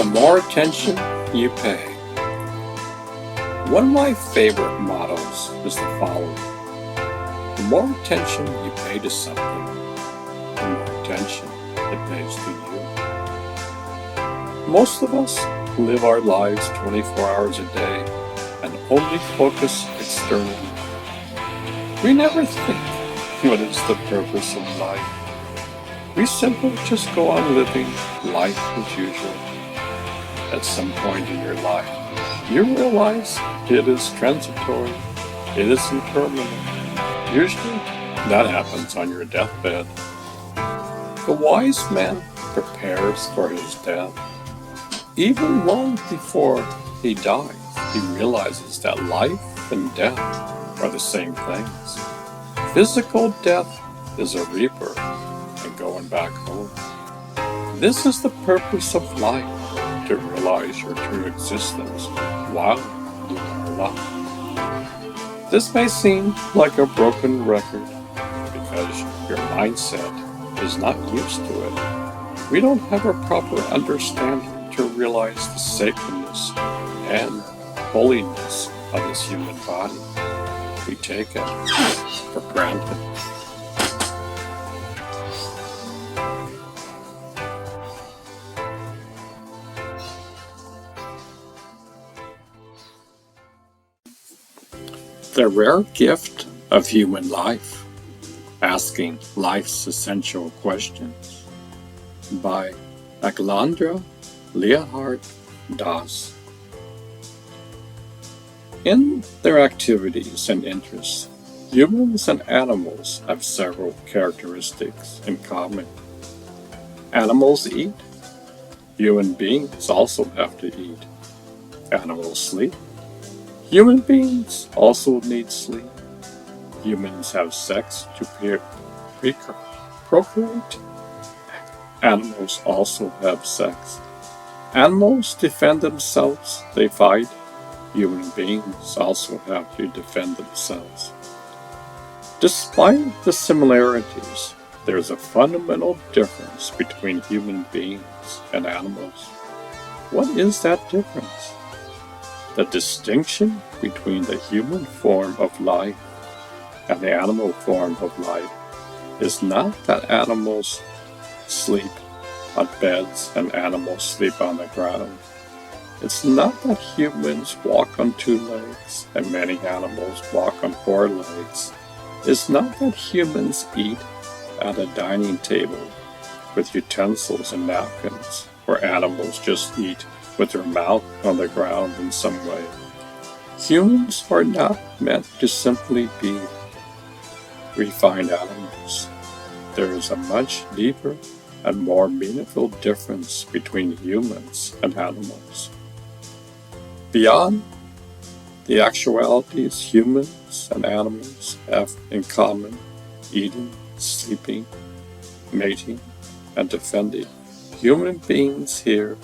The more attention you pay. One of my favorite mottos is the following: the more attention you pay to something, the more attention it pays to you. Most of us live our lives 24 hours a day and only focus externally. We never think, what is the purpose of life? We simply just go on living life as usual. At some point in your life, you realize it is transitory, it is impermanent. Usually, that happens on your deathbed. The wise man prepares for his death. Even long before he dies, he realizes that life and death are the same things. Physical death is a rebirth and going back home. This is the purpose of life, to realize your true existence while you are alive. This may seem like a broken record because your mindset is not used to it. We don't have a proper understanding to realize the sacredness and holiness of this human body. We take it for granted. The rare gift of human life, asking life's essential questions, by Aglandra Leahard Das. In their activities and interests, humans and animals have several characteristics in common. Animals eat. Human beings also have to eat. Animals sleep. Human beings also need sleep. Humans have sex to procreate. Animals also have sex. Animals defend themselves, they fight. Human beings also have to defend themselves. Despite the similarities, there is a fundamental difference between human beings and animals. What is that difference? The distinction between the human form of life and the animal form of life is not that animals sleep on beds and animals sleep on the ground. It's not that humans walk on 2 legs and many animals walk on 4 legs. It's not that humans eat at a dining table with utensils and napkins, where animals just eat with their mouth on the ground in some way. Humans are not meant to simply be refined animals. There is a much deeper and more meaningful difference between humans and animals. Beyond the actualities humans and animals have in common, eating, sleeping, mating, and defending, human beings here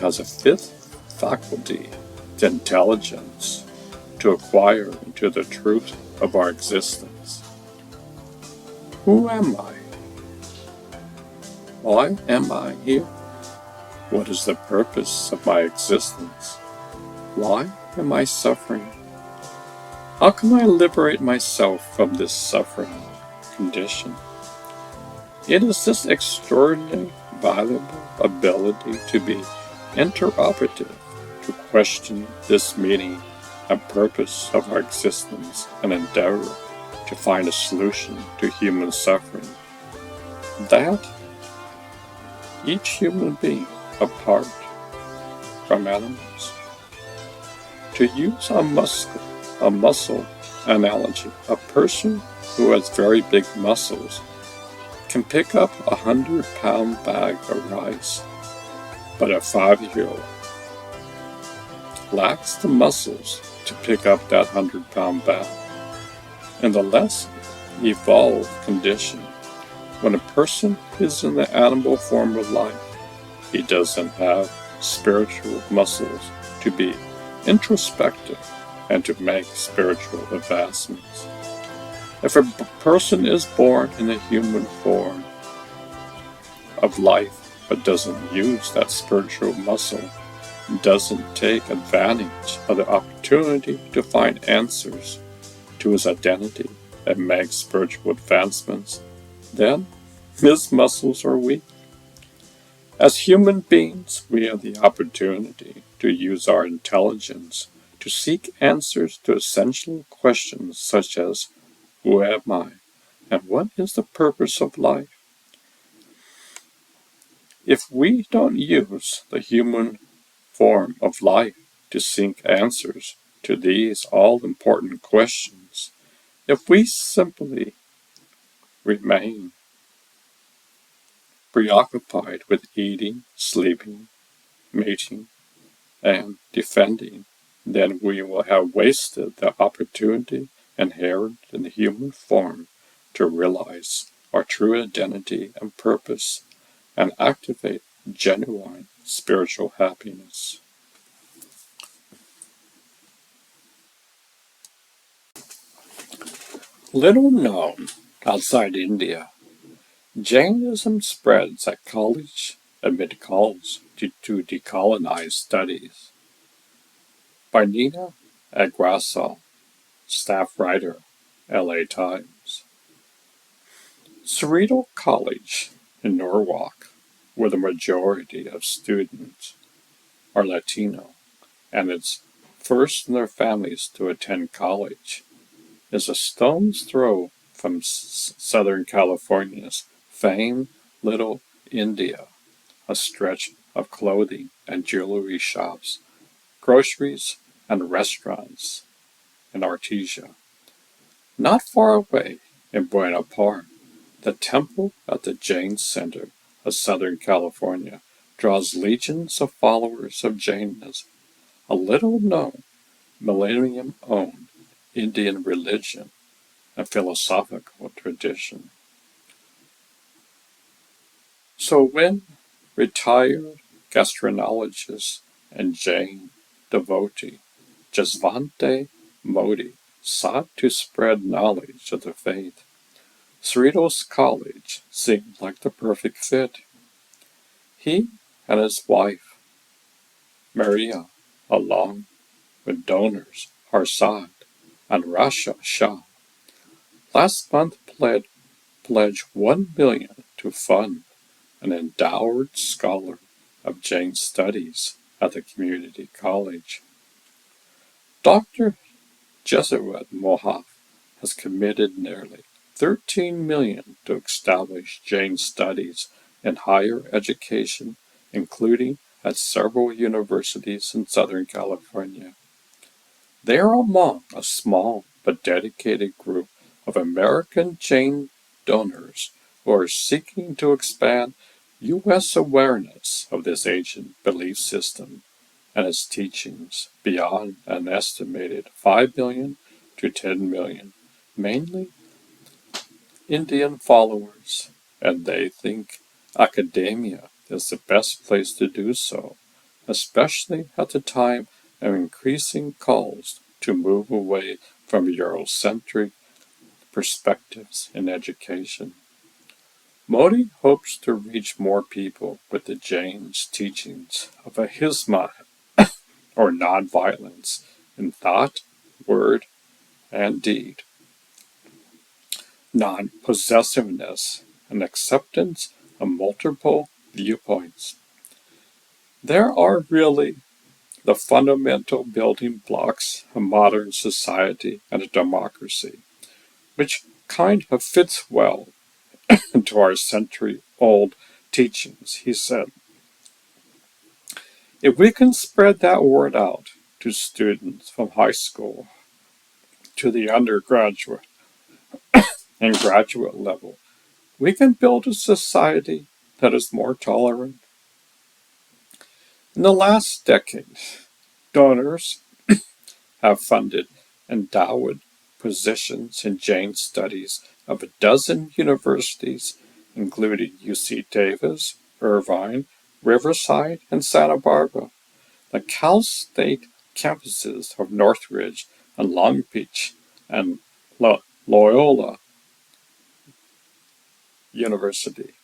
has a 5th faculty, the intelligence, to acquire into the truth of our existence. Who am I? Why am I here? What is the purpose of my existence? Why am I suffering? How can I liberate myself from this suffering condition? It is this extraordinary, valuable ability to be interoperative, to question this meaning and purpose of our existence and endeavor to find a solution to human suffering, that each human being apart from animals. To use a muscle analogy, a person who has very big muscles can pick up a 100-pound bag of rice, but a 5-year-old lacks the muscles to pick up that 100-pound bag. In the less evolved condition, when a person is in the animal form of life, he doesn't have spiritual muscles to be introspective and to make spiritual advancements. If a person is born in a human form of life, but doesn't use that spiritual muscle, doesn't take advantage of the opportunity to find answers to his identity and make spiritual advancements, then his muscles are weak. As human beings, we have the opportunity to use our intelligence to seek answers to essential questions such as who am I and what is the purpose of life? If we don't use the human form of life to seek answers to these all important questions, if we simply remain preoccupied with eating, sleeping, mating, and defending, then we will have wasted the opportunity inherent in the human form to realize our true identity and purpose and activate genuine spiritual happiness. Little known outside India, Jainism spreads at college amid calls to decolonize studies. By Nina Agrassal, staff writer, LA Times. Cerritos College in Norwalk, where the majority of students are Latino, and it's first in their families to attend college, is a stone's throw from Southern California's famed Little India, a stretch of clothing and jewelry shops, groceries, and restaurants in Artesia. Not far away in Buena Park, the temple at the Jain Center of Southern California draws legions of followers of Jainism, a little known, millennium owned Indian religion and philosophical tradition. So when retired gastroenterologist and Jain devotee Jaswante Modi sought to spread knowledge of the faith, Cerritos College seemed like the perfect fit. He and his wife, Maria, along with donors Harsad and Rasha Shah, last month pledged $1 million to fund an endowed scholar of Jain studies at the community college. Dr. Jesuit Mohaf has committed nearly $13 million to establish Jain studies in higher education, including at several universities in Southern California. They are among a small but dedicated group of American Jain donors who are seeking to expand U.S. awareness of this ancient belief system and its teachings beyond an estimated 5 million to 10 million, mainly Indian followers, and they think academia is the best place to do so, especially at the time of increasing calls to move away from Eurocentric perspectives in education. Modi hopes to reach more people with the Jain's teachings of ahimsa, or nonviolence, in thought, word, and deed, non-possessiveness, and acceptance of multiple viewpoints. There are really the fundamental building blocks of modern society and a democracy, which kind of fits well into our century-old teachings, he said. If we can spread that word out to students from high school to the undergraduate and graduate level, we can build a society that is more tolerant. In the last decade, donors have funded endowed positions in Jain studies of a dozen universities, including UC Davis, Irvine, Riverside, and Santa Barbara. The Cal State campuses of Northridge and Long Beach and Loyola University.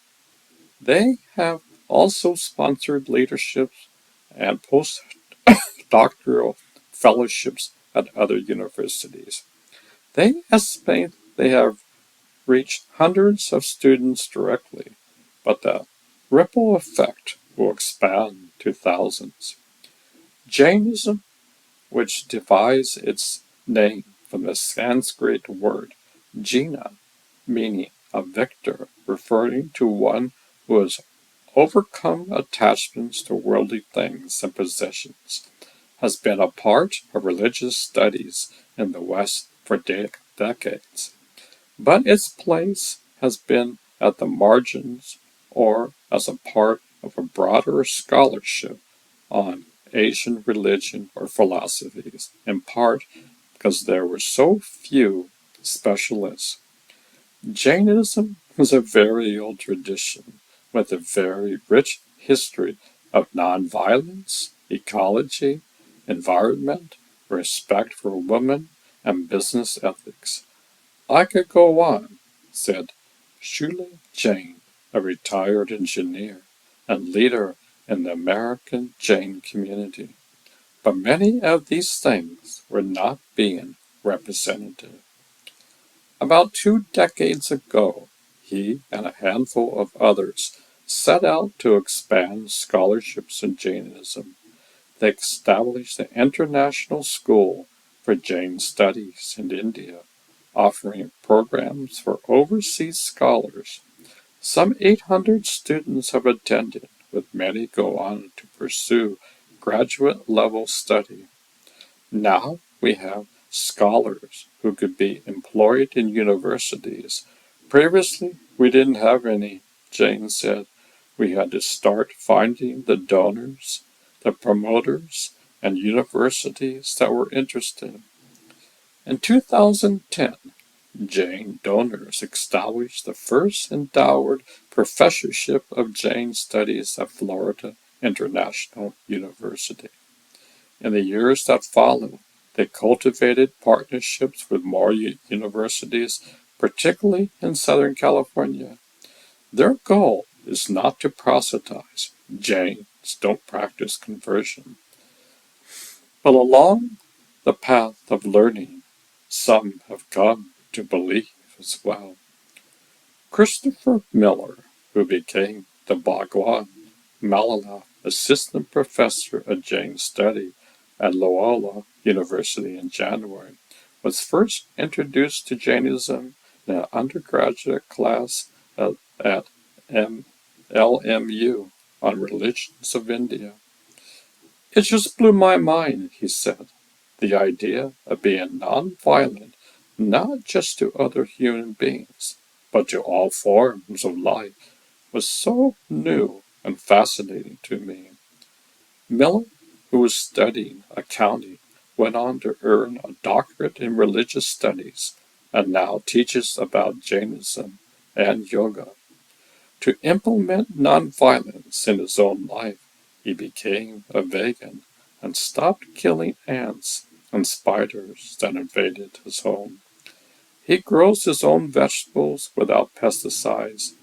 They have also sponsored leaderships and postdoctoral fellowships at other universities. They estimate they have reached hundreds of students directly, but the ripple effect will expand to thousands. Jainism, which derives its name from the Sanskrit word Jina, meaning a victor, referring to one who has overcome attachments to worldly things and possessions, has been a part of religious studies in the West for decades. But its place has been at the margins or as a part of a broader scholarship on Asian religion or philosophies, in part because there were so few specialists. Jainism is a very old tradition with a very rich history of nonviolence, ecology, environment, respect for women, and business ethics. I could go on, said Shule Jain, a retired engineer and leader in the American Jain community. But many of these things were not being represented. About 2 decades ago, he and a handful of others set out to expand scholarships in Jainism. They established the International School for Jain Studies in India, offering programs for overseas scholars. Some 800 students have attended, with many go on to pursue graduate level study. Now we have scholars who could be employed in universities. Previously, we didn't have any, Jane said. We had to start finding the donors, the promoters, and universities that were interested. In 2010, Jain donors established the first endowed professorship of Jain studies at Florida International University. In the years that followed, they cultivated partnerships with more universities, particularly in Southern California. Their goal is not to proselytize. Jains don't practice conversion. But along the path of learning, some have come to believe as well. Christopher Miller, who became the Bhagwan Malala Assistant Professor of Jain Study at Loyola University in January, was first introduced to Jainism in an undergraduate class at LMU on Religions of India. It just blew my mind, he said. The idea of being nonviolent, not just to other human beings, but to all forms of life, was so new and fascinating to me. Miller, who was studying accounting, went on to earn a doctorate in religious studies and now teaches about Jainism and yoga. To implement nonviolence in his own life, he became a vegan and stopped killing ants and spiders that invaded his home. He grows his own vegetables without pesticides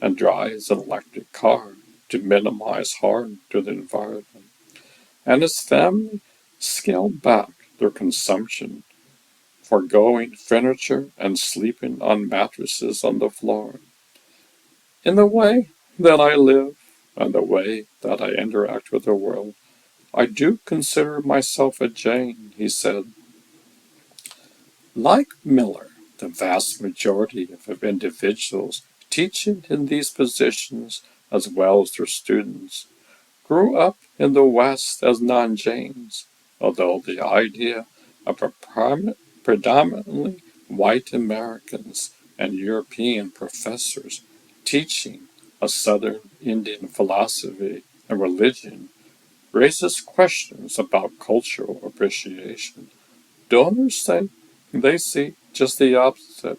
and drives an electric car to minimize harm to the environment. And his family scaled back their consumption, foregoing furniture and sleeping on mattresses on the floor. In the way that I live and the way that I interact with the world, I do consider myself a Jain, he said. Like Miller, the vast majority of individuals teaching in these positions, as well as their students, grew up in the West as non-Jains, although the idea of a predominantly white Americans and European professors teaching a Southern Indian philosophy and religion raises questions about cultural appreciation. Donors say they see just the opposite.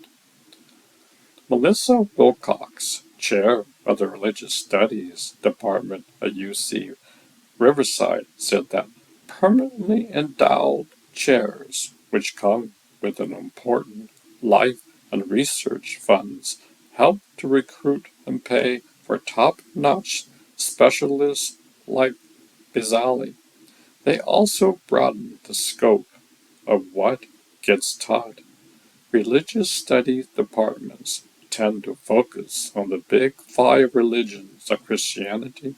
Melissa Wilcox, chair of the Religious Studies Department at UC Riverside, said that permanently endowed chairs, which come with an important life and research funds, help to recruit and pay for top-notch specialists like Bizali. They also broaden the scope of what gets taught. Religious studies departments tend to focus on the big five religions of Christianity,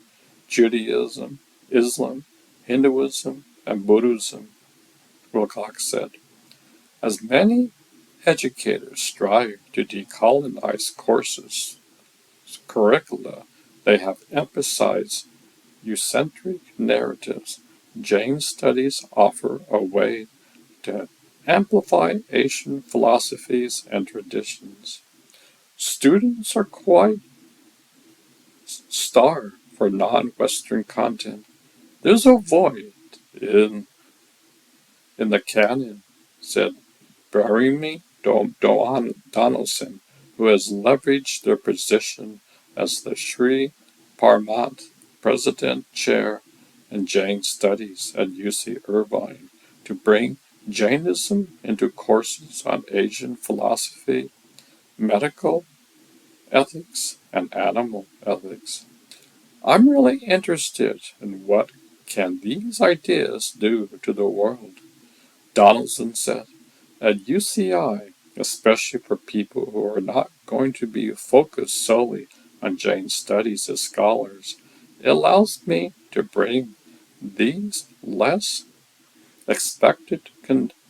Judaism, Islam, Hinduism, and Buddhism, Wilcox said. As many educators strive to decolonize courses, curricula, they have emphasized eucentric narratives. Jain studies offer a way to amplify Asian philosophies and traditions. Students are quite starved for non-Western content. There's a void in the canon, said Barimi Donaldson, who has leveraged their position as the Sri Parmat President Chair in Jain Studies at UC Irvine to bring Jainism into courses on Asian philosophy, medical ethics, and animal ethics. I'm really interested in what can these ideas do to the world, Donaldson said. At UCI, especially for people who are not going to be focused solely on Jain studies as scholars, it allows me to bring these less expected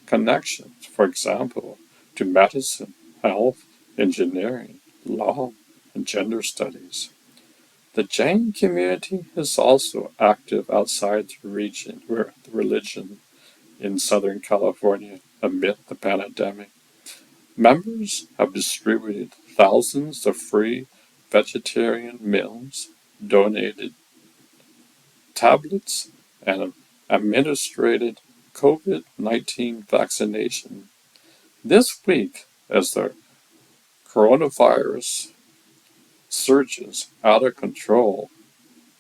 connections, for example, to medicine, health, engineering, law, and gender studies. The Jain community is also active outside the region where the religion in Southern California amid the pandemic. Members have distributed thousands of free vegetarian meals, donated tablets, and administered COVID-19 vaccination. This week, as the coronavirus surges out of control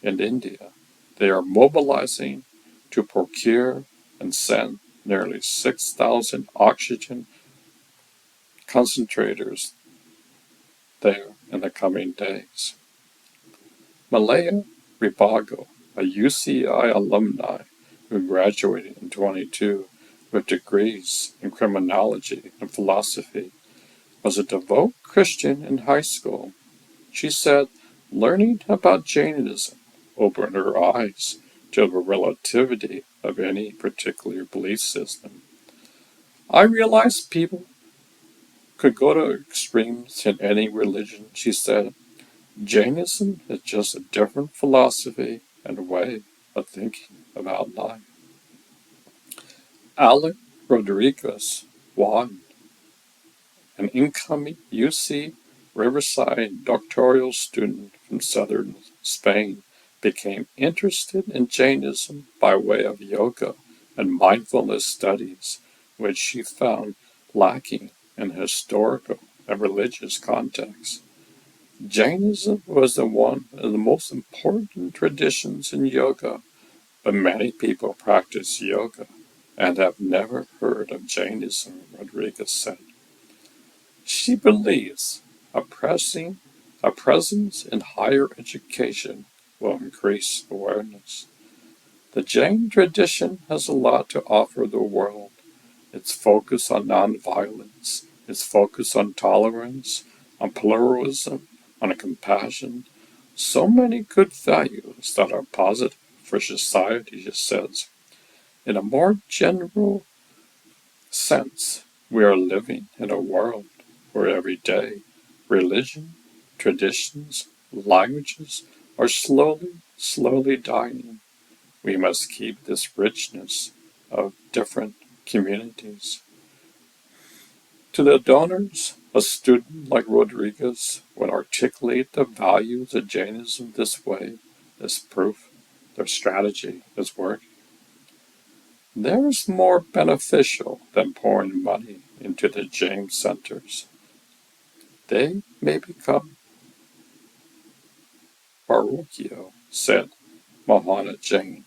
in India, they are mobilizing to procure and send nearly 6,000 oxygen concentrators there in the coming days. Malaya Ribago, a UCI alumni who graduated in 22 with degrees in criminology and philosophy, was a devout Christian in high school. She said, learning about Jainism opened her eyes to the relativity of any particular belief system. I realized people could go to extremes in any religion, she said. Jainism is just a different philosophy and way of thinking about life. Alec Rodriguez Juan, an incoming UC Riverside doctoral student from southern Spain, became interested in Jainism by way of yoga and mindfulness studies, which she found lacking in historical and religious context. Jainism was one of the most important traditions in yoga, but many people practice yoga and have never heard of Jainism, Rodriguez said. She believes a presence in higher education will increase awareness. The Jain tradition has a lot to offer the world. Its focus on nonviolence, its focus on tolerance, on pluralism, on compassion, so many good values that are positive for society, she says. In a more general sense, we are living in a world where every day religion, traditions, languages are slowly dying. We must keep this richness of different communities. To the donors, a student like Rodriguez would articulate the values of Jainism this way as proof their strategy is working. There's more beneficial than pouring money into the Jain centers. They may become parochial, said Mohana Jain,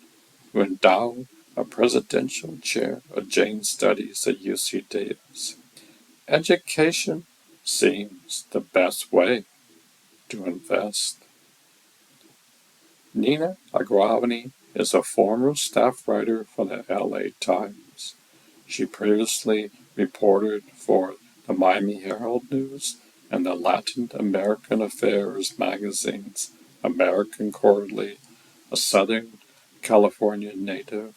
who endowed a presidential chair of Jain studies at UC Davis. Education seems the best way to invest. Nina Agrawani is a former staff writer for the LA Times. She previously reported for the Miami Herald News and the Latin American Affairs magazines, American Quarterly, a Southern California native.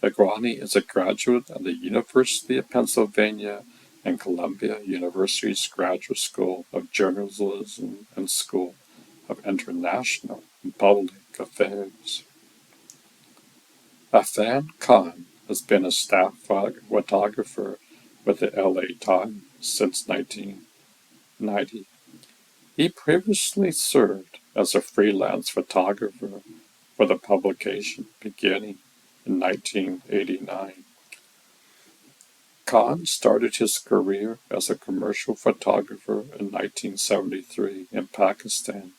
Agrawani is a graduate of the University of Pennsylvania and Columbia University's Graduate School of Journalism and School of International and Public Affairs. Afan Khan has been a staff photographer with the LA Times since 1990. He previously served as a freelance photographer for the publication beginning in 1989. Khan started his career as a commercial photographer in 1973 in Pakistan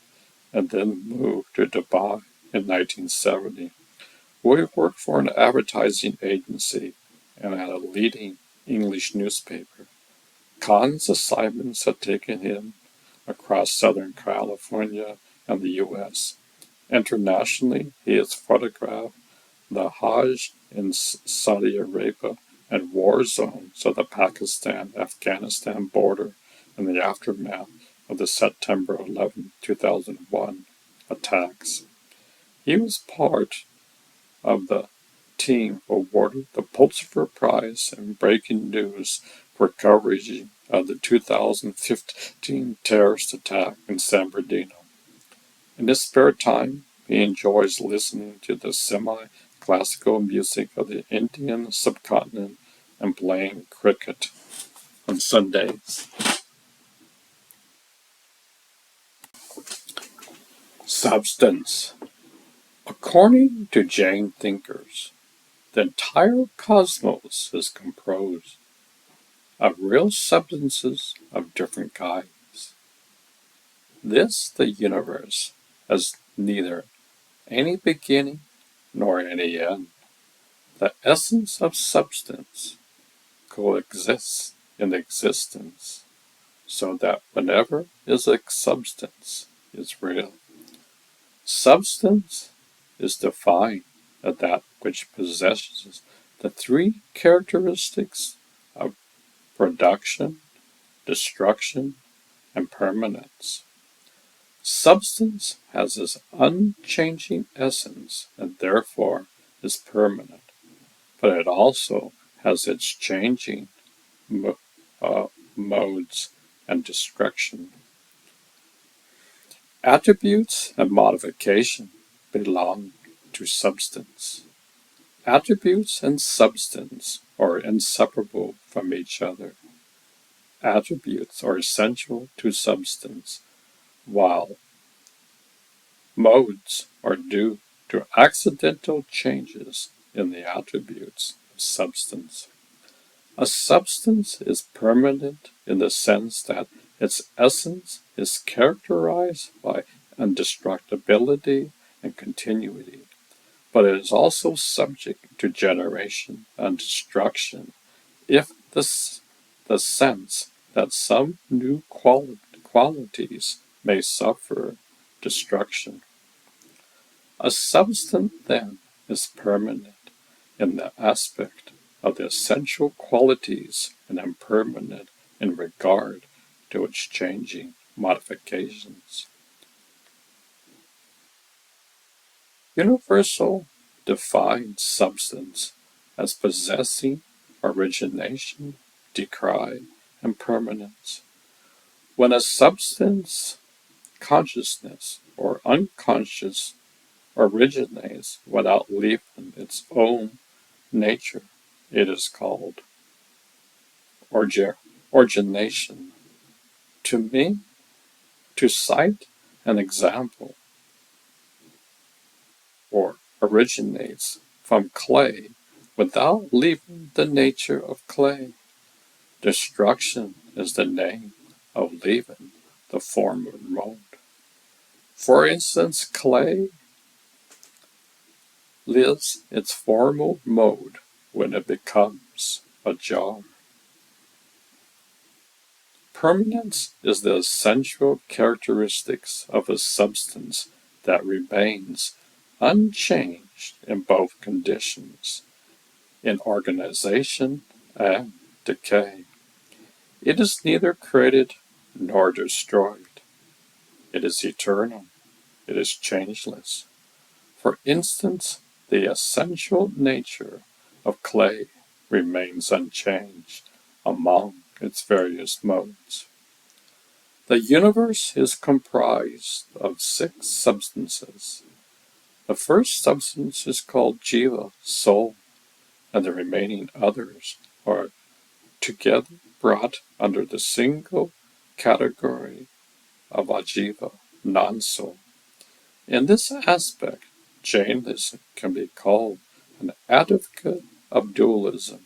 and then moved to Dubai in 1970, where he worked for an advertising agency and at a leading English newspaper. Khan's assignments have taken him across Southern California and the U.S. Internationally, he has photographed the Hajj in Saudi Arabia and war zones of the Pakistan-Afghanistan border in the aftermath of the September 11, 2001 attacks. He was part of the team awarded the Pulitzer Prize in Breaking News for coverage of the 2015 terrorist attack in San Bernardino. In his spare time, he enjoys listening to the semi-classical music of the Indian subcontinent and playing cricket on Sundays. Substance. According to Jain thinkers, the entire cosmos is composed of real substances of different kinds. This, the universe, has neither any beginning nor any end. The essence of substance coexists in existence, so that whatever is a substance is real. Substance is defined as that which possesses the three characteristics of production, destruction, and permanence. Substance has its unchanging essence and therefore is permanent, but it also has its changing modes and destruction. Attributes and modification belong to substance. Attributes and substance are inseparable from each other. Attributes are essential to substance, while modes are due to accidental changes in the attributes of substance. A substance is permanent in the sense that its essence is characterized by indestructibility and continuity, but it is also subject to generation and destruction if the sense that some new qualities may suffer destruction. A substance, then, is permanent in the aspect of the essential qualities and impermanent in regard to its changing modifications. Universal defines substance as possessing origination, decay, and permanence. When a substance, consciousness, or unconscious originates without leaving its own nature, it is called origination. To me, to cite an example, or originates from clay without leaving the nature of clay. Destruction is the name of leaving the former mode. For instance, clay leaves its former mode when it becomes a jar. Permanence is the essential characteristics of a substance that remains unchanged in both conditions, in organization and decay. It is neither created nor destroyed. It is eternal. It is changeless. For instance, the essential nature of clay remains unchanged among its various modes. The universe is comprised of 6 substances. The first substance is called jiva, soul, and the remaining others are together brought under the single category of ajiva, non-soul. In this aspect, Jainism can be called an advocate of dualism.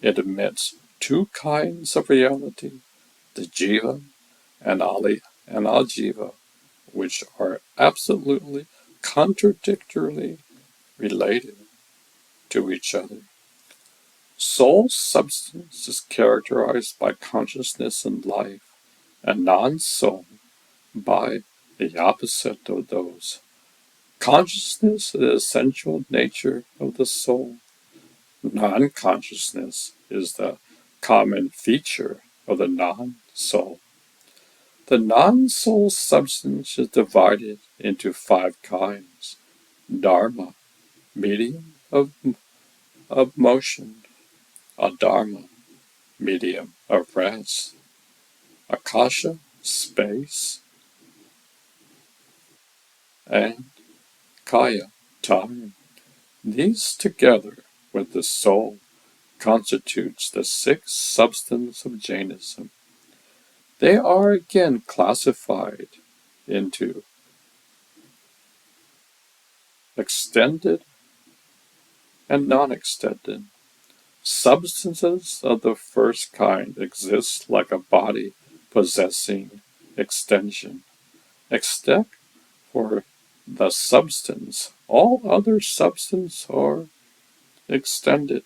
It admits 2 kinds of reality, the jiva and ajiva, which are absolutely contradictorily related to each other. Soul substance is characterized by consciousness and life, and non-soul by the opposite of those. Consciousness is the essential nature of the soul. Non-consciousness is the common feature of the non-soul. The non-soul substance is divided into 5 kinds. Dharma, medium of motion. Adharma, medium of rest. Akasha, space. And Kaya, time. These together with the soul constitutes the 6th substance of Jainism. They are again classified into extended and non-extended. Substances of the first kind exist like a body possessing extension, except for the substance. All other substance are extended.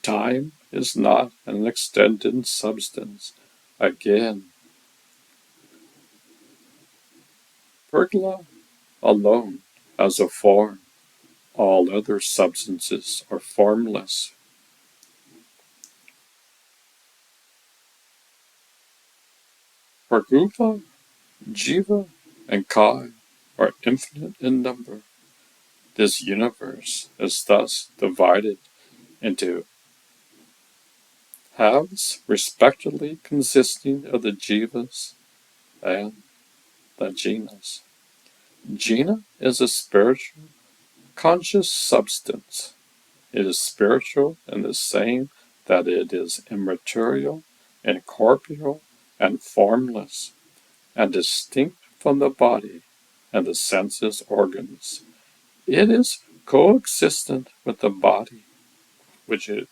Time is not an extended substance. Again, pergola alone has a form. All other substances are formless. Parguva, jiva, and kai are infinite in number. This universe is thus divided into halves, respectively consisting of the jivas and the jinas. Jina is a spiritual, conscious substance. It is spiritual in the same that it is immaterial, incorporeal, and formless, and distinct from the body and the senses organs. It is coexistent with the body, which it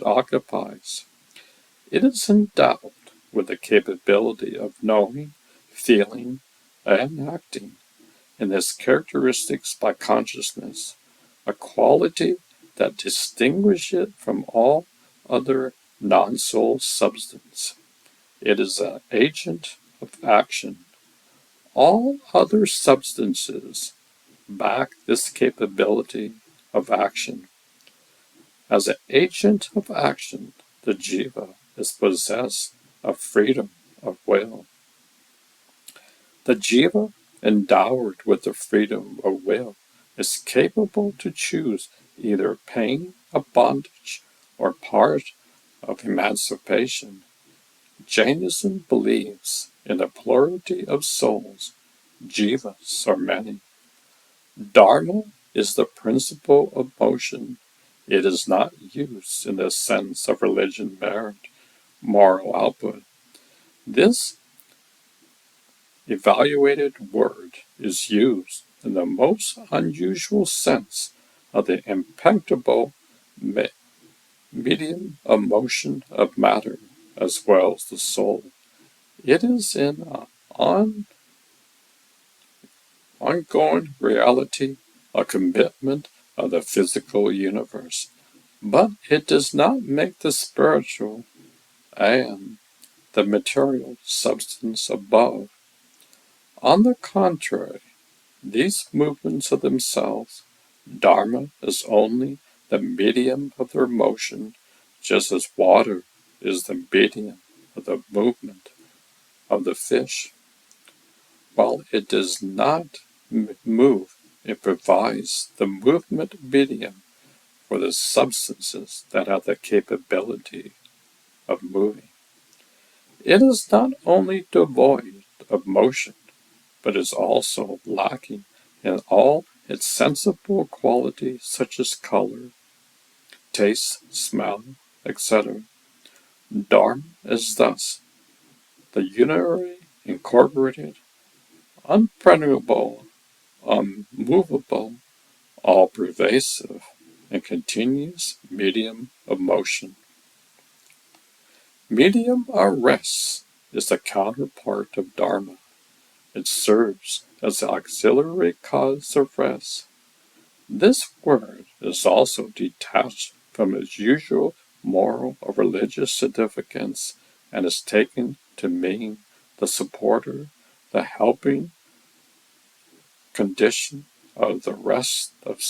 occupies. It is endowed with the capability of knowing, feeling, and acting, and is characterized by consciousness, a quality that distinguishes it from all other non-soul substance. It is an agent of action. All other substances back this capability of action. As an agent of action, the jiva is possessed of freedom of will. The jiva, endowed with the freedom of will, is capable to choose either pain of bondage or part of emancipation. Jainism believes in the plurality of souls. Jivas are many. Dharma is the principle of motion. It is not used in the sense of religion merit, moral output. This evaluated word is used in the most unusual sense of the impenetrable medium of motion of matter as well as the soul. It is an ongoing reality, a commitment of the physical universe, but it does not make the spiritual and the material substance above. On the contrary, These movements of themselves, Dharma is only the medium of their motion, just as water is the medium of the movement of the fish. While it does not move, it provides the movement medium for the substances that have the capability of moving. It is not only devoid of motion, but is also lacking in all its sensible qualities such as color, taste, smell, etc. Dharma is thus the unitary, incorporated, unpenetrable, unmovable, all-pervasive, and continuous medium of motion. Medium or rest is the counterpart of Dharma. It serves as the auxiliary cause of rest. This word is also detached from its usual moral or religious significance and is taken to mean the supporter, the helping condition of the rest of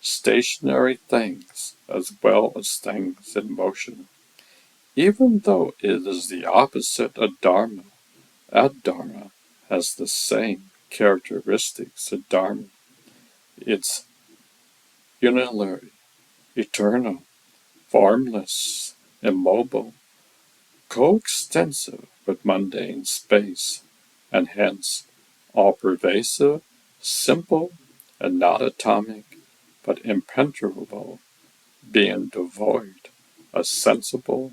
stationary things as well as things in motion. Even though it is the opposite of Dharma, Adharma has the same characteristics of Dharma. It's unitarily, eternal, formless, immobile, coextensive with mundane space, and hence all-pervasive, simple, and not atomic, but impenetrable, being devoid of sensible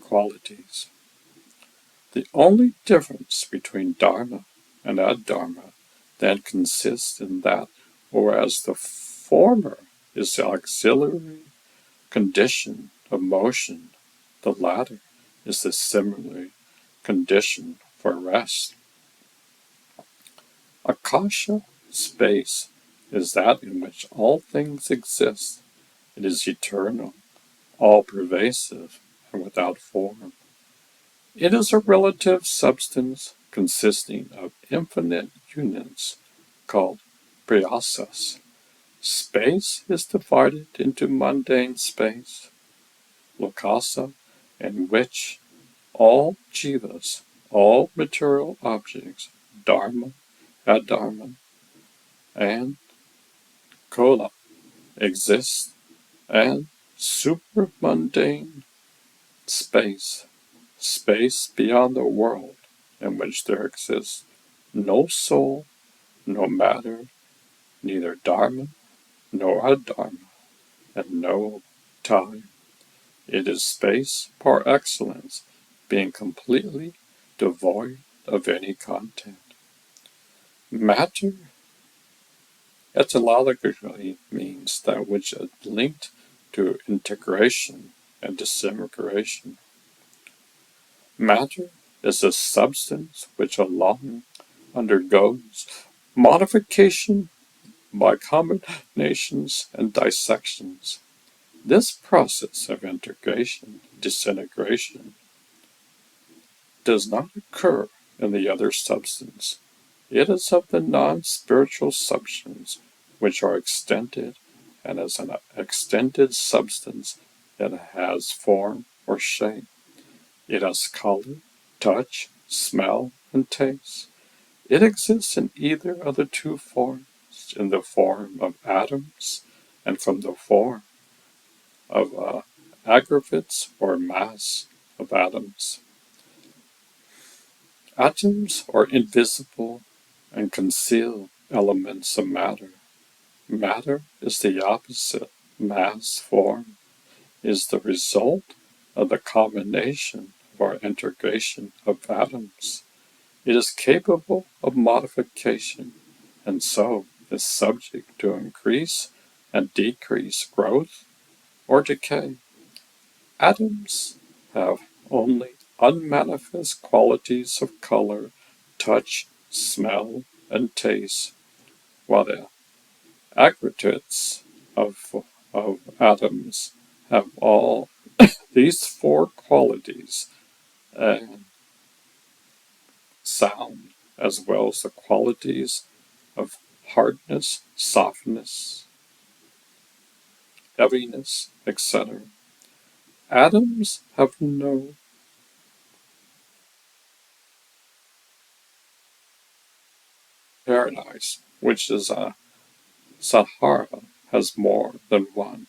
qualities. The only difference between Dharma and Adharma then consists in that, whereas the former is the auxiliary condition of motion, the latter is the similar condition for rest. Akasha, space, is that in which all things exist. It is eternal, all-pervasive, and without form. It is a relative substance consisting of infinite units called Paryushan. Space is divided into mundane space, lokasa, in which all jivas, all material objects, dharma, adharma, and kola exist, and supermundane space, space beyond the world in which there exists no soul, no matter, neither dharma nor adharma, and no time. It is space par excellence, being completely devoid of any content. Matter etymologically means that which is linked to integration and disintegration. Matter is a substance which alone undergoes modification by combinations and dissections. This process of integration, disintegration, does not occur in the other substance. It is of the non-spiritual substance which are extended, and as an extended substance it has form or shape. It has color, touch, smell, and taste. It exists in either of the two forms, in the form of atoms and from the form of aggregates or mass of atoms. Atoms are invisible and concealed elements of matter. Matter is the opposite. Mass form is the result of the combination or integration of atoms. It is capable of modification and so is subject to increase and decrease, growth or decay. Atoms have only unmanifest qualities of color, touch, smell, and taste, while the aggregates of atoms have all these four qualities: and sound, as well as the qualities of hardness, softness, heaviness, etc. Atoms have no paradise, which is a Sahara, has more than one,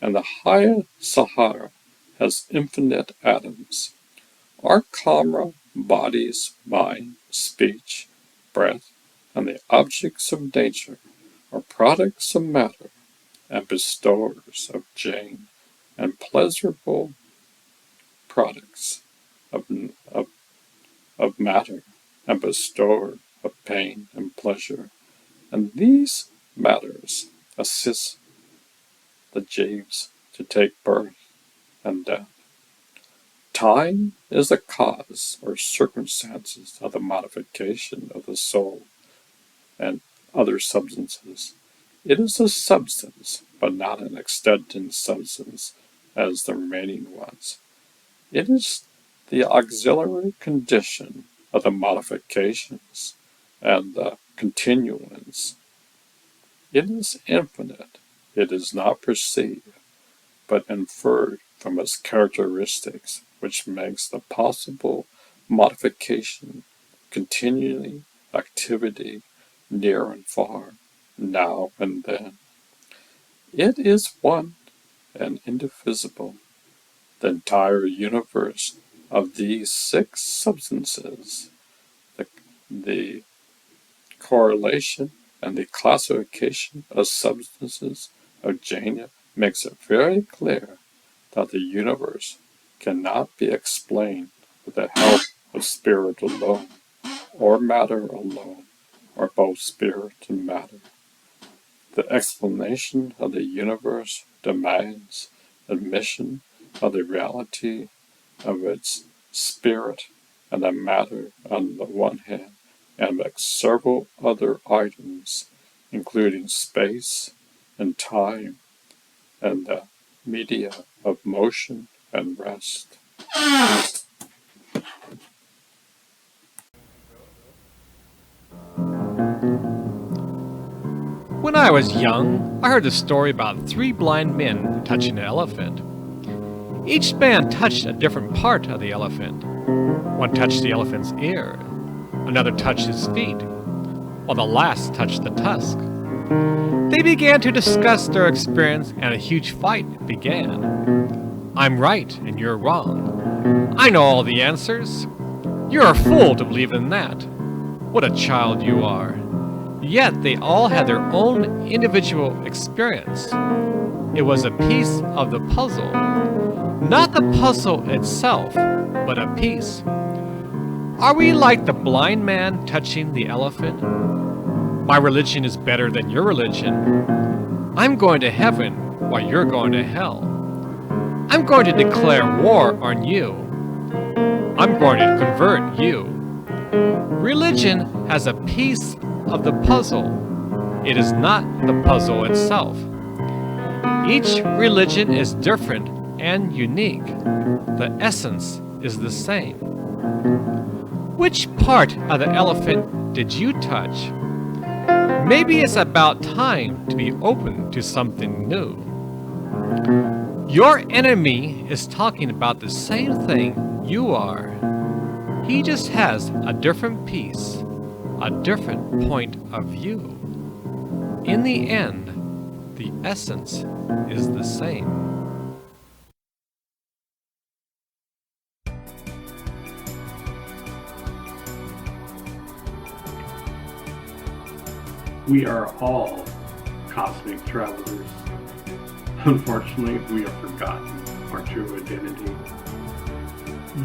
and the higher Sahara has infinite atoms. Our camera, bodies, mind, speech, breath, and the objects of nature are products of matter and bestowers of Jane, and pleasurable products of, of, of matter and bestower of pain and pleasure. And these matters assist the Jeeves to take birth and death. Time is the cause or circumstances of the modification of the soul and other substances. It is a substance, but not an extended substance as the remaining ones. It is the auxiliary condition of the modifications and the continuance. It is infinite. It is not perceived, but inferred from its characteristics, which makes the possible modification, continually activity, near and far, now and then. It is one and indivisible, the entire universe of these six substances. The correlation and the classification of substances of Jana makes it very clear that the universe cannot be explained with the help of spirit alone, or matter alone, or both spirit and matter. The explanation of the universe demands admission of the reality of its spirit and the matter on the one hand, and several other items, including space and time and the media of motion and rest. When I was young, I heard a story about three blind men touching an elephant. Each man touched a different part of the elephant. One touched the elephant's ear, another touched his feet, while the last touched the tusk. They began to discuss their experience and a huge fight began. I'm right and you're wrong. I know all the answers. You're a fool to believe in that. What a child you are. Yet they all had their own individual experience. It was a piece of the puzzle. Not the puzzle itself, but a piece. Are we like the blind man touching the elephant? My religion is better than your religion. I'm going to heaven while you're going to hell. I'm going to declare war on you. I'm going to convert you. Religion has a piece of the puzzle. It is not the puzzle itself. Each religion is different and unique. The essence is the same. Which part of the elephant did you touch? Maybe it's about time to be open to something new. Your enemy is talking about the same thing you are. He just has a different piece, a different point of view. In the end, the essence is the same. We are all cosmic travelers. Unfortunately, we have forgotten our true identity.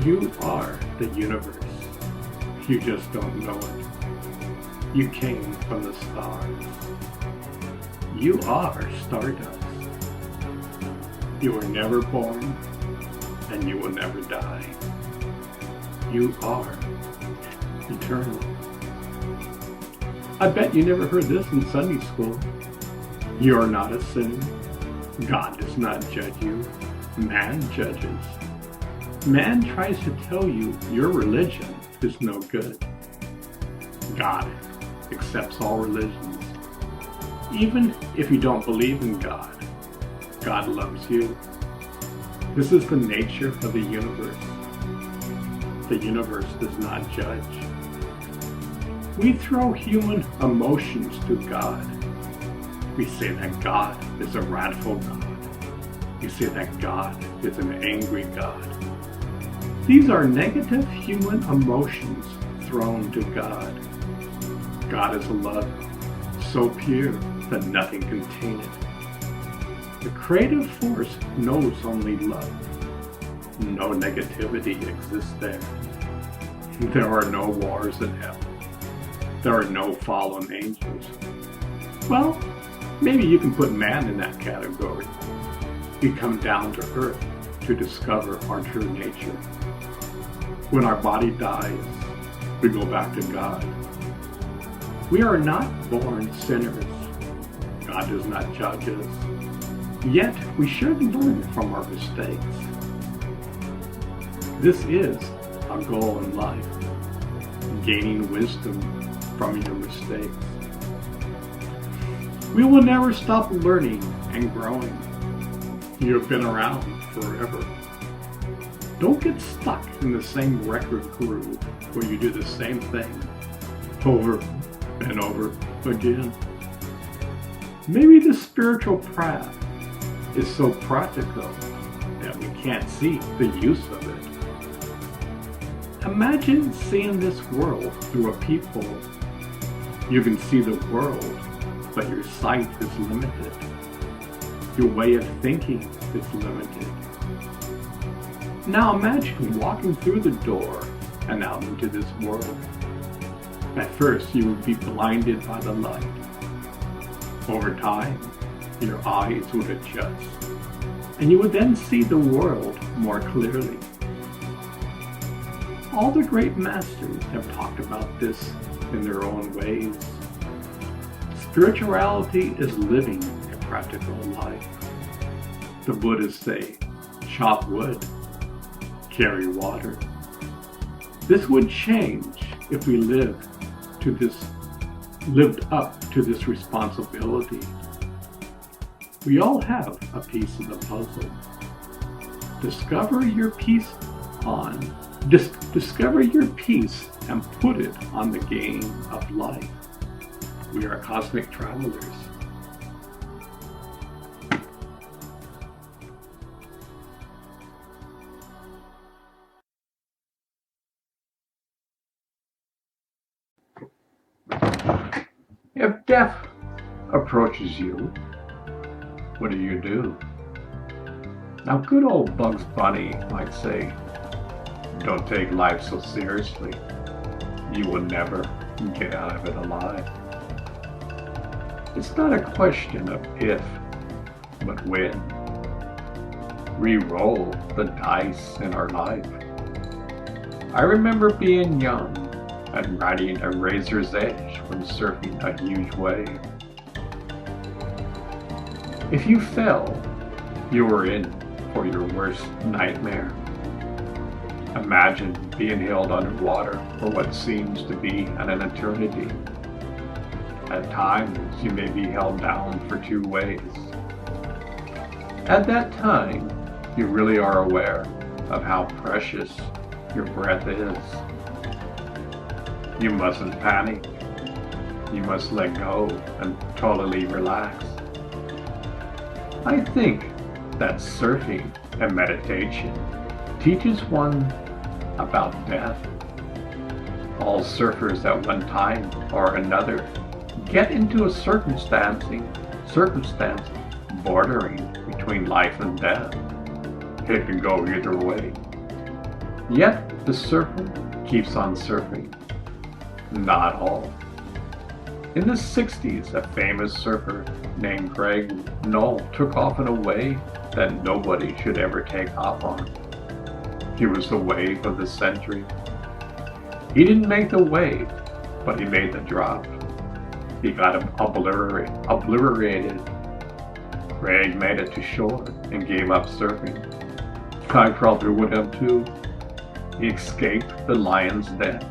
You are the universe. You just don't know it. You came from the stars. You are stardust. You were never born, and you will never die. You are eternal. I bet you never heard this in Sunday school. You are not a sinner. God does not judge you. Man judges. Man tries to tell you your religion is no good. God accepts all religions. Even if you don't believe in God, God loves you. This is the nature of the universe. The universe does not judge. We throw human emotions to God. We say that God is a wrathful God. We say that God is an angry God. These are negative human emotions thrown to God. God is a love so pure that nothing can taint it. The creative force knows only love. No negativity exists there. There are no wars in heaven. There are no fallen angels. Well, maybe you can put man in that category. We come down to earth to discover our true nature. When our body dies, we go back to God. We are not born sinners. God does not judge us. Yet, we should learn from our mistakes. This is our goal in life, gaining wisdom from your mistakes. We will never stop learning and growing. You have been around forever. Don't get stuck in the same record groove where you do the same thing over and over again. Maybe the spiritual path is so practical that we can't see the use of it. Imagine seeing this world through a peephole. You can see the world, but your sight is limited. Your way of thinking is limited. Now imagine walking through the door and out into this world. At first, you would be blinded by the light. Over time, your eyes would adjust, and you would then see the world more clearly. All the great masters have talked about this in their own ways. Spirituality is living a practical life. The Buddhists say, chop wood, carry water. This would change if we lived up to this responsibility. We all have a piece of the puzzle. Discover your piece and put it on the game of life. We are cosmic travelers. If death approaches you, what do? Now, good old Bugs Bunny might say, don't take life so seriously. You will never get out of it alive. It's not a question of if, but when. Re-roll the dice in our life. I remember being young and riding a razor's edge when surfing a huge wave. If you fell, you were in for your worst nightmare. Imagine being held underwater for what seems to be an eternity. At times, you may be held down for 2 ways. At that time, you really are aware of how precious your breath is. You mustn't panic. You must let go and totally relax. I think that surfing and meditation teaches one about death. All surfers at one time or another get into a circumstance bordering between life and death. It can go either way. Yet the surfer keeps on surfing. Not all. In the 60s, a famous surfer named Greg Knoll took off in a way that nobody should ever take off on. He was the wave of the century. He didn't make the wave, but he made the drop. He got him obliterated. Greg made it to shore and gave up surfing. I probably would have too. He escaped the lion's den.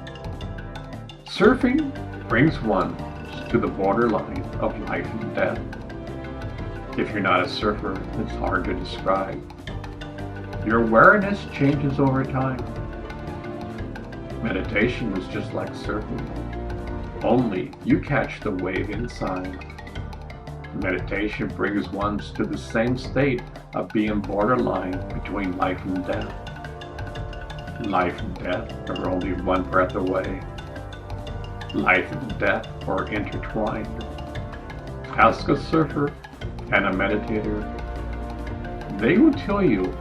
Surfing brings one to the borderline of life and death. If you're not a surfer, it's hard to describe. Your awareness changes over time. Meditation is just like surfing, only you catch the wave inside. Meditation brings one to the same state of being borderline between life and death. Life and death are only one breath away. Life and death are intertwined. Ask a surfer and a meditator. They will tell you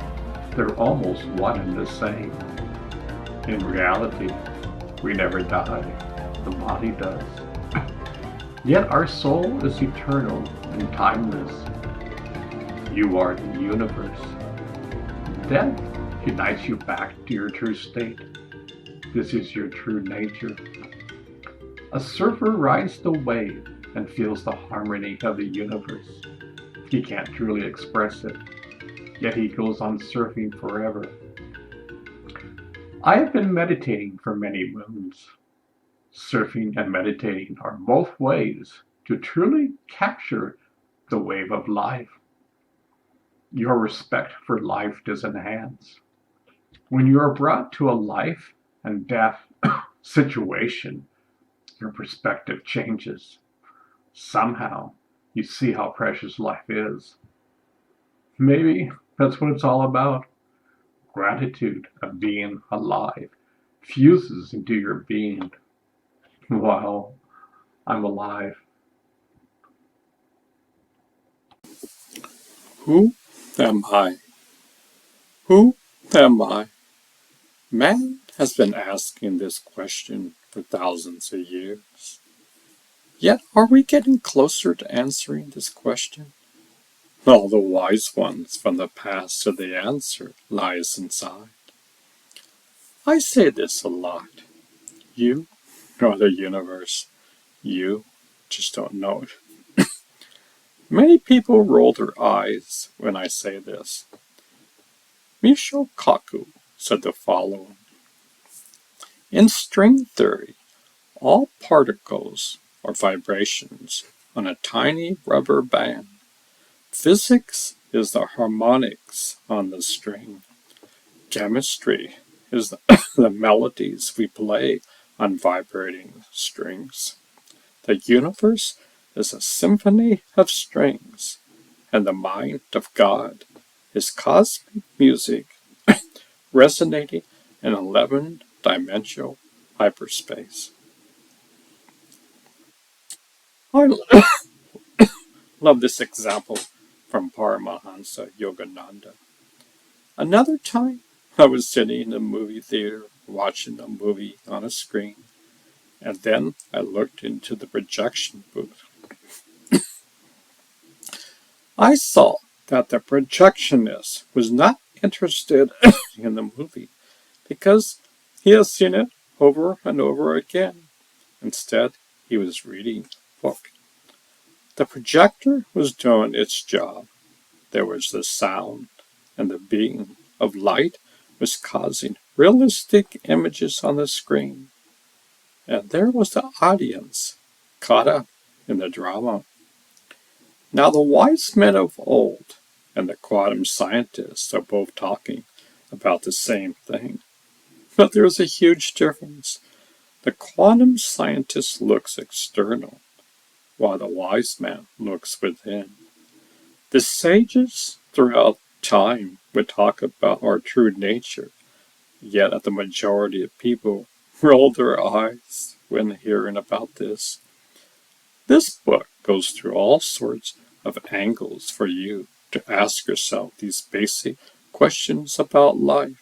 they're almost one and the same. In reality, we never die. The body does. Yet our soul is eternal and timeless. You are the universe. Death unites you back to your true state. This is your true nature. A surfer rides the wave and feels the harmony of the universe. He can't truly express it, yet he goes on surfing forever. I have been meditating for many moons. Surfing and meditating are both ways to truly capture the wave of life. Your respect for life is enhanced. When you are brought to a life and death situation, your perspective changes. Somehow, you see how precious life is. Maybe that's what it's all about. Gratitude of being alive fuses into your being. Wow, I'm alive. Who am I? Who am I? Man has been asking this question for thousands of years. Yet are we getting closer to answering this question? All the wise ones from the past said the answer lies inside. I say this a lot. You are the universe. You just don't know it. Many people roll their eyes when I say this. Michio Kaku said the following. In string theory, all particles are vibrations on a tiny rubber band. Physics is the harmonics on the string. Chemistry is the melodies we play on vibrating strings. The universe is a symphony of strings, and the mind of God is cosmic music resonating in 11-dimensional hyperspace. I love this example from Paramahansa Yogananda. Another time, I was sitting in the movie theater watching a movie on a screen, and then I looked into the projection booth. I saw that the projectionist was not interested in the movie because he has seen it over and over again. Instead, he was reading a book. The projector was doing its job. There was the sound, and the beam of light was causing realistic images on the screen. And there was the audience, caught up in the drama. Now the wise men of old and the quantum scientists are both talking about the same thing. But there's a huge difference. The quantum scientist looks external, while the wise man looks within. The sages throughout time would talk about our true nature, yet the majority of people roll their eyes when hearing about this. This book goes through all sorts of angles for you to ask yourself these basic questions about life.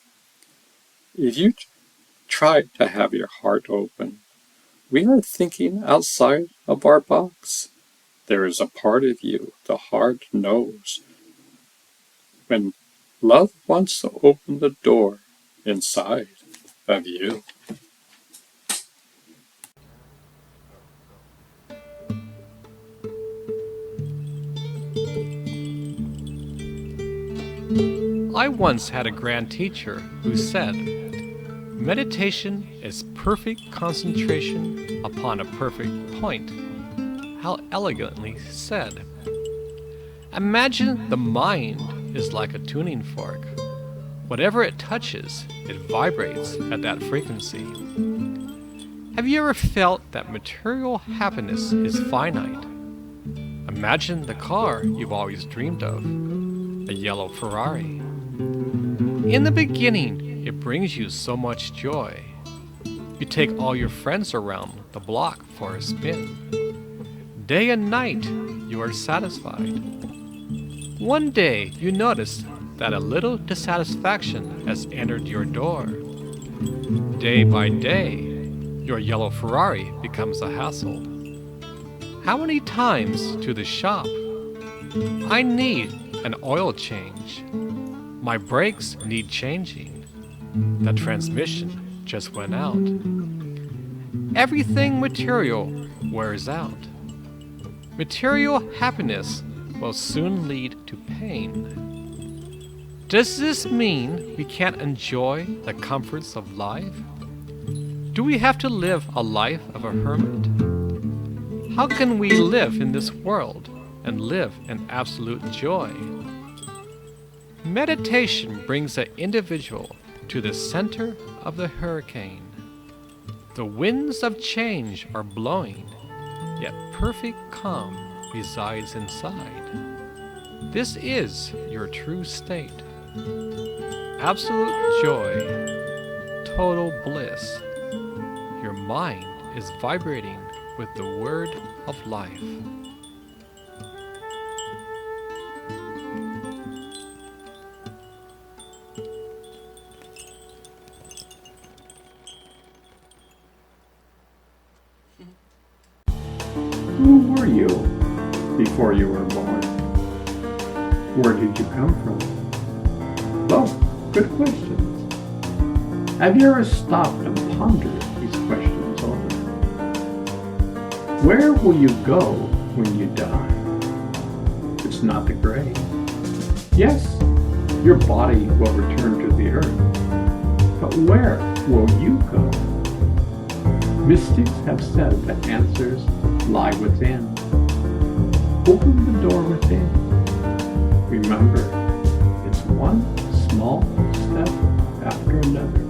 If you try to have your heart open, we are thinking outside of our box. There is a part of you the heart knows when love wants to open the door inside of you. I once had a grand teacher who said, meditation is perfect concentration upon a perfect point. How elegantly said. Imagine the mind is like a tuning fork. Whatever it touches, it vibrates at that frequency. Have you ever felt that material happiness is finite? Imagine the car you've always dreamed of, a yellow Ferrari. In the beginning, it brings you so much joy. You take all your friends around the block for a spin. Day and night, you are satisfied. One day, you notice that a little dissatisfaction has entered your door. Day by day, your yellow Ferrari becomes a hassle. How many times to the shop? I need an oil change. My brakes need changing. The transmission just went out. Everything material wears out. Material happiness will soon lead to pain. Does this mean we can't enjoy the comforts of life? Do we have to live a life of a hermit? How can we live in this world and live in absolute joy? Meditation brings the individual to the center of the hurricane. The winds of change are blowing, yet perfect calm resides inside. This is your true state. Absolute joy, total bliss. Your mind is vibrating with the word of life. Who were you before you were born? Where did you come from? Well, good questions. Have you ever stopped and pondered these questions over? Where will you go when you die? It's not the grave. Yes, your body will return to the earth, but where will you go? Mystics have said that answers lie within. Open the door within. Remember, it's one small step after another.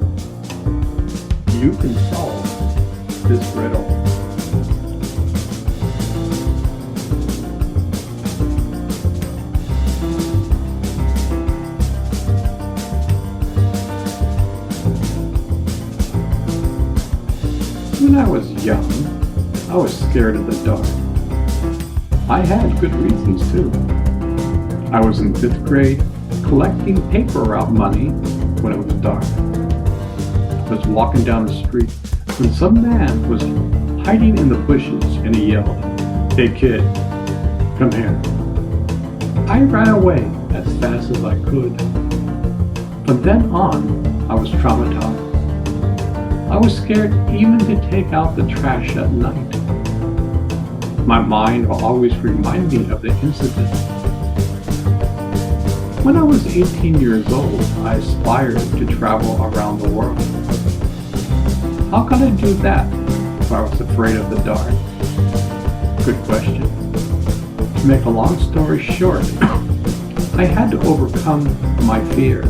You can solve this riddle. When I was young, I was scared of the dark. I had good reasons too. I was in 5th grade collecting paper route money when it was dark. I was walking down the street when some man was hiding in the bushes and he yelled, "Hey kid, come here." I ran away as fast as I could. From then on, I was traumatized. I was scared even to take out the trash at night. My mind will always remind me of the incident. When I was 18 years old, I aspired to travel around the world. How could I do that if I was afraid of the dark? Good question. To make a long story short, I had to overcome my fears.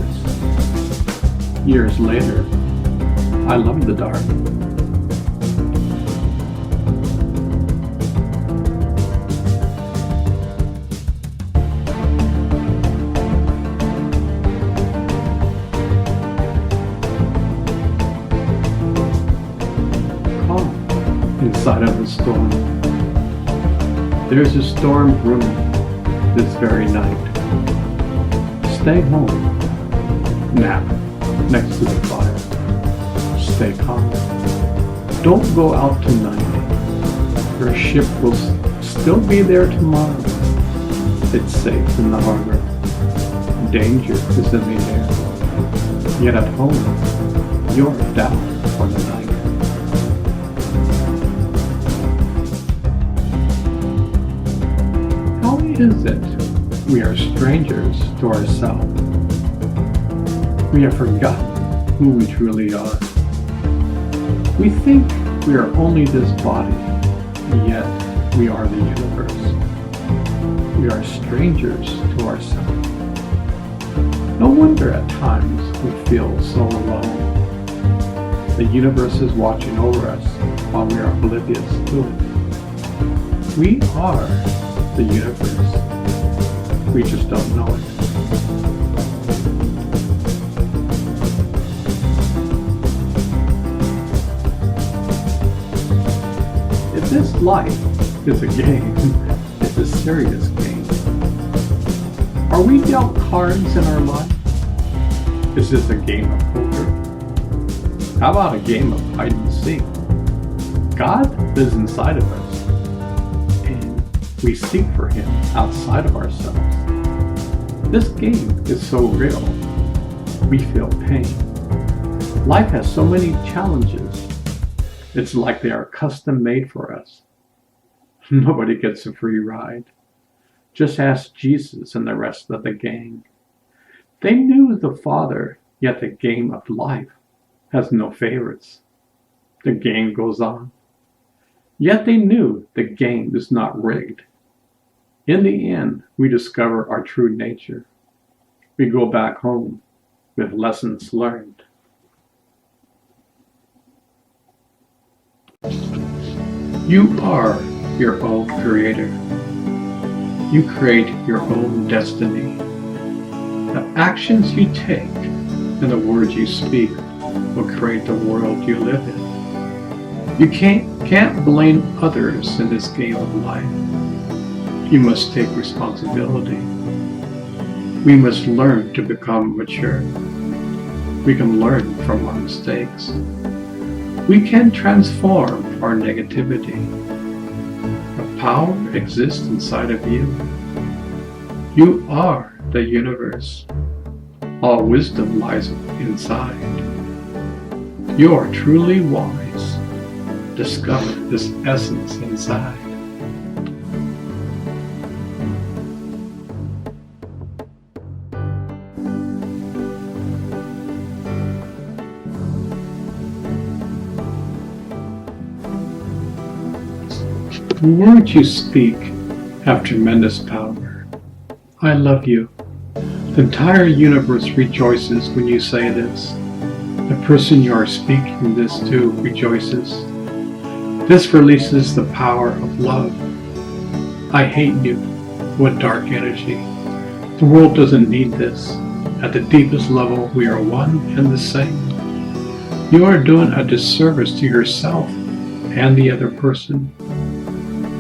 Years later, I loved the dark. Calm inside of the storm. There's a storm brewing this very night. Stay home. Nap next to the fire. Stay calm. Don't go out tonight. Your ship will still be there tomorrow. It's safe in the harbor. Danger is in the air. Yet at home, you're down for the night. How is it we are strangers to ourselves? We have forgotten who we truly are. We think we are only this body, and yet we are the universe. We are strangers to ourselves. No wonder at times we feel so alone. The universe is watching over us while we are oblivious to it. We are the universe. We just don't know it. If this life is a game, it's a serious game. Are we dealt cards in our life? Is this a game of poker? How about a game of hide and seek? God lives inside of us, and we seek for Him outside of ourselves. This game is so real, we feel pain. Life has so many challenges. It's like they are custom made for us. Nobody gets a free ride. Just ask Jesus and the rest of the gang. They knew the Father, yet the game of life has no favorites. The game goes on. Yet they knew the game is not rigged. In the end, we discover our true nature. We go back home with lessons learned. You are your own creator. You create your own destiny. The actions you take and the words you speak will create the world you live in. You can't blame others in this game of life. You must take responsibility. We must learn to become mature. We can learn from our mistakes. We can transform our negativity. The power exists inside of you. You are the universe. All wisdom lies inside. You are truly wise. Discover this essence inside. The words you speak have tremendous power. I love you. The entire universe rejoices when you say this. The person you are speaking this to rejoices. This releases the power of love. I hate you. What dark energy. The world doesn't need this. At the deepest level, we are one and the same. You are doing a disservice to yourself and the other person.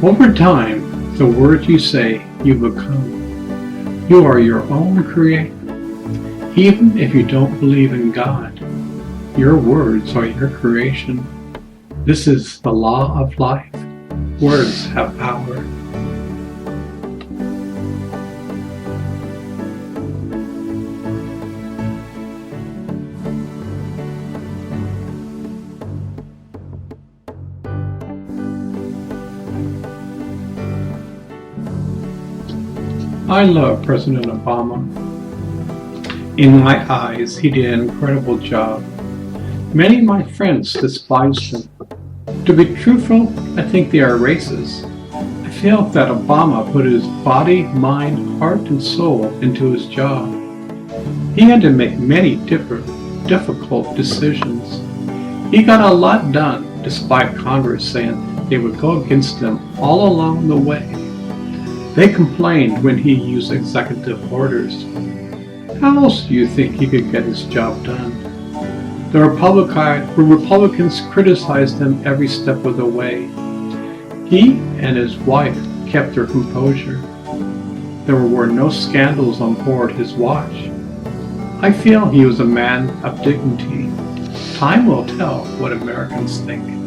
Over time, the words you say, you become. You are your own creator. Even if you don't believe in God, your words are your creation. This is the law of life. Words have power. I love President Obama. In my eyes, he did an incredible job. Many of my friends despised him. To be truthful, I think they are racist. I feel that Obama put his body, mind, heart, and soul into his job. He had to make many difficult decisions. He got a lot done despite Congress saying they would go against him all along the way. They complained when he used executive orders. How else do you think he could get his job done? The Republicans criticized him every step of the way. He and his wife kept their composure. There were no scandals on board his watch. I feel he was a man of dignity. Time will tell what Americans think.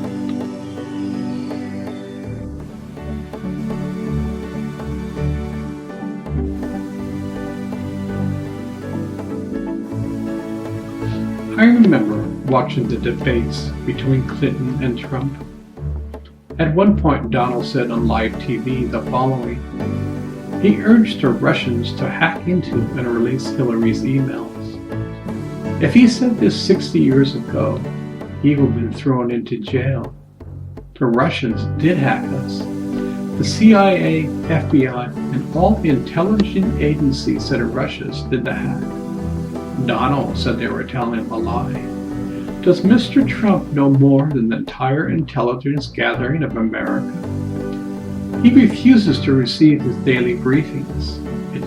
I remember watching the debates between Clinton and Trump. At one point, Donald said on live TV the following. He urged the Russians to hack into and release Hillary's emails. If he said this 60 years ago, even been thrown into jail. The Russians did hack us. The CIA, FBI, and all the intelligence agencies said the Russians did the hack. Donald said they were telling him a lie. Does Mr. Trump know more than the entire intelligence gathering of America? He refuses to receive his daily briefings. It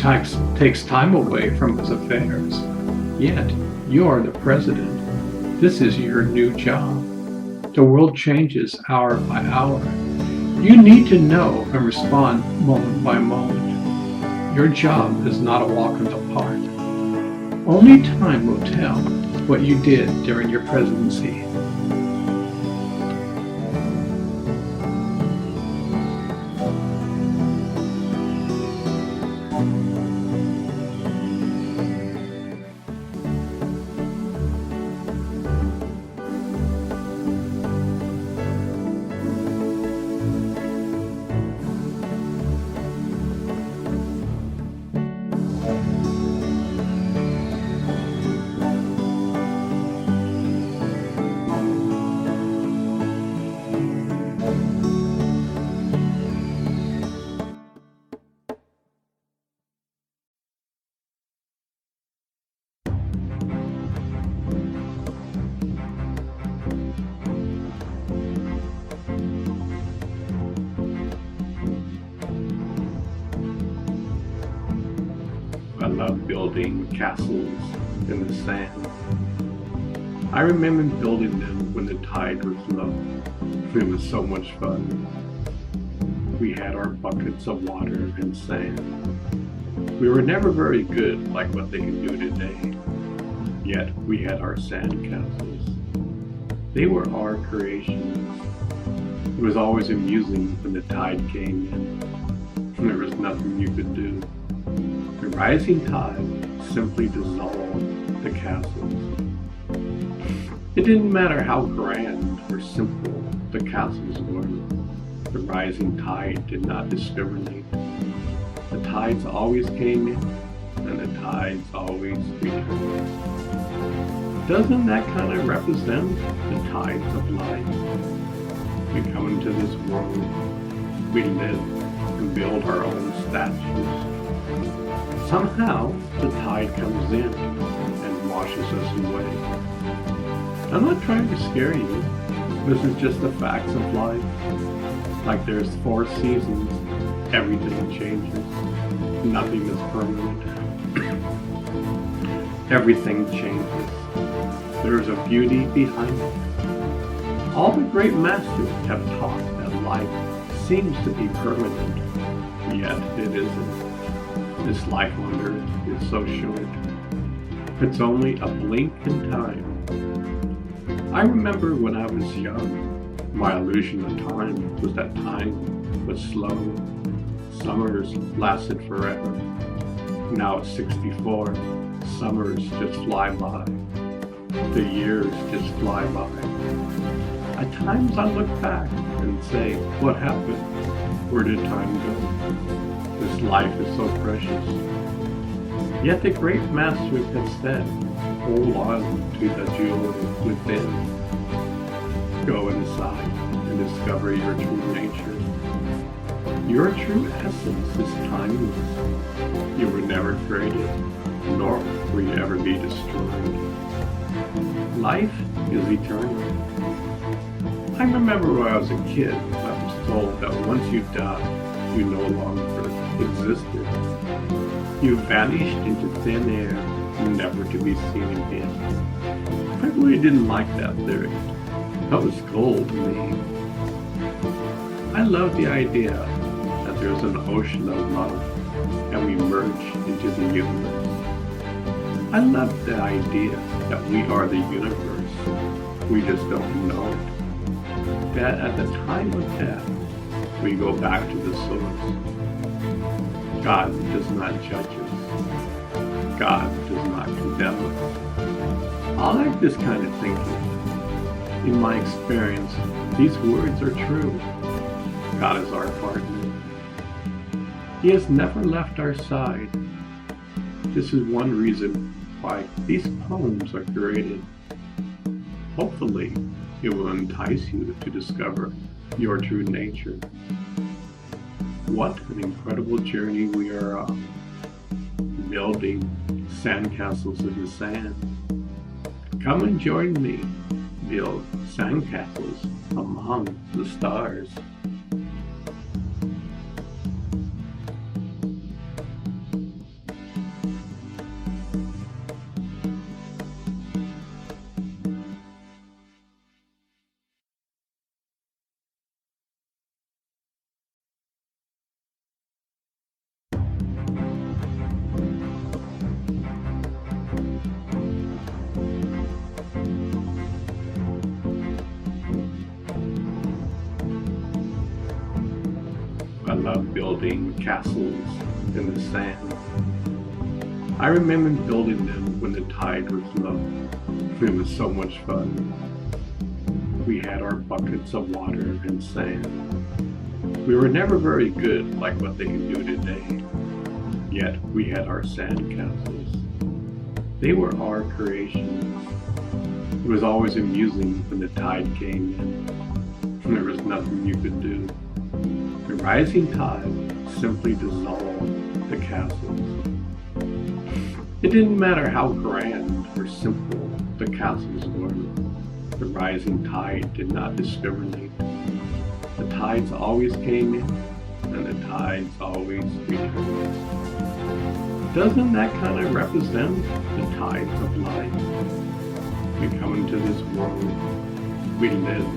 takes time away from his affairs. Yet, you are the president. This is your new job. The world changes hour by hour. You need to know and respond moment by moment. Your job is not a walk in the park. Only time will tell what you did during your presidency. I love building castles in the sand. I remember building them when the tide was low. It was so much fun. We had our buckets of water and sand. We were never very good like what they can do today. Yet we had our sand castles. They were our creations. It was always amusing when the tide came in. There was nothing you could do. The rising tide simply dissolved the castles. It didn't matter how grand or simple the castles were. The rising tide did not discriminate. The tides always came in, and the tides always returned. Doesn't that kind of represent the tides of life? We come into this world, we live and build our own statues. Somehow, the tide comes in and washes us away. I'm not trying to scare you. This is just the facts of life. Like there's 4 seasons, everything changes. Nothing is permanent. Everything changes. There's a beauty behind it. All the great masters have taught that life seems to be permanent, yet it isn't. This life on earth is so short. It's only a blink in time. I remember when I was young, my illusion of time was that time was slow. Summers lasted forever. Now at 64, summers just fly by. The years just fly by. At times I look back and say, what happened? Where did time go? This life is so precious. Yet the great masters have said, hold on to the jewel within. Go inside and discover your true nature. Your true essence is timeless. You were never created, nor will you ever be destroyed. Life is eternal. I remember when I was a kid, I was told that once you die, you no longer existed. You vanished into thin air, never to be seen again. I really didn't like that theory. That was gold to me. I love the idea that there's an ocean of love and we merge into the universe. I love the idea that we are the universe. We just don't know it. That at the time of death, we go back to the source. God does not judge us. God does not condemn us. I like this kind of thinking. In my experience, these words are true. God is our partner. He has never left our side. This is one reason why these poems are created. Hopefully, it will entice you to discover your true nature. What an incredible journey we are on, building sandcastles in the sand. Come and join me, build sandcastles among the stars. I love building castles in the sand. I remember building them when the tide was low. It was so much fun. We had our buckets of water and sand. We were never very good like what they can do today, yet we had our sand castles. They were our creations. It was always amusing when the tide came in. There was nothing you could do. The rising tide simply dissolved the castles. It didn't matter how grand or simple the castles were. The rising tide did not discriminate. The tides always came in, and the tides always returned. Doesn't that kind of represent the tides of life? We come into this world, we live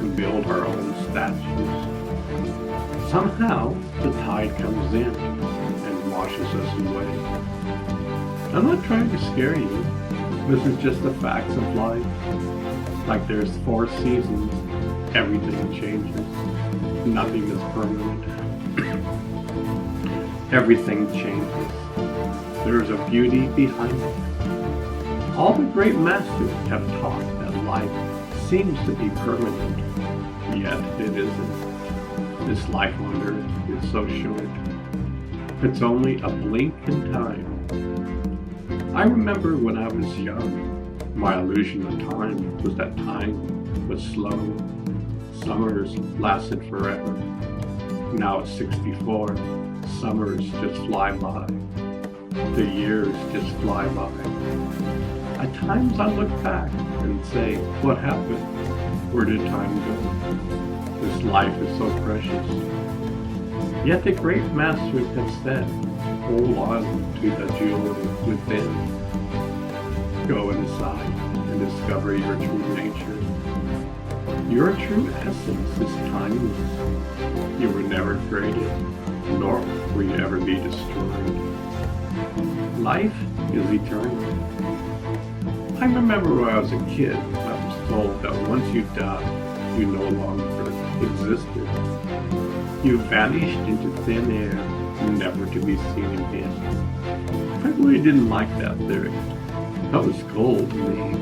and build our own statues. Somehow, the tide comes in and washes us away. I'm not trying to scare you. This is just the facts of life. Like there's 4 seasons, everything changes. Nothing is permanent. Everything changes. There is a beauty behind it. All the great masters have taught that life seems to be permanent, yet it isn't. This life on earth is so short. It's only a blink in time. I remember when I was young, my illusion of time was that time was slow. Summers lasted forever. Now at 64, summers just fly by. The years just fly by. At times I look back and say, what happened? Where did time go? This life is so precious. Yet the great masters have said, hold on to the jewel within. Go inside and discover your true nature. Your true essence is timeless. You were never created, nor will you ever be destroyed. Life is eternal. I remember when I was a kid, I was told that once you die, you no longer existed. You vanished into thin air, never to be seen again. I really didn't like that theory. That was gold to me.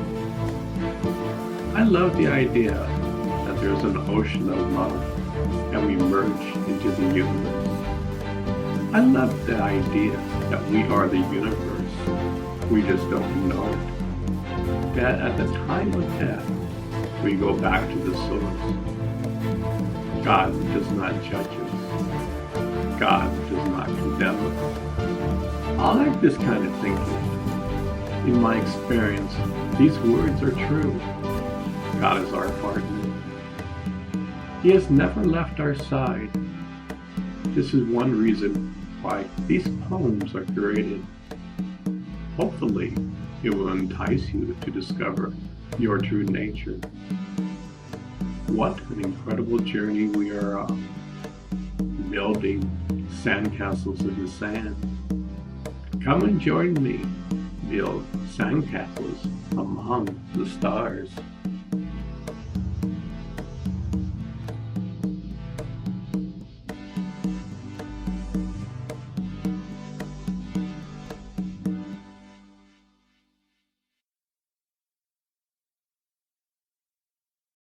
I love the idea that there's an ocean of love and we merge into the universe. I love the idea that we are the universe. We just don't know it. That at the time of death, we go back to the source. God does not judge us. God does not condemn us. I like this kind of thinking. In my experience, these words are true. God is our partner. He has never left our side. This is one reason why these poems are created. Hopefully, it will entice you to discover your true nature. What an incredible journey we are on, building sandcastles in the sand. Come and join me, build sandcastles among the stars.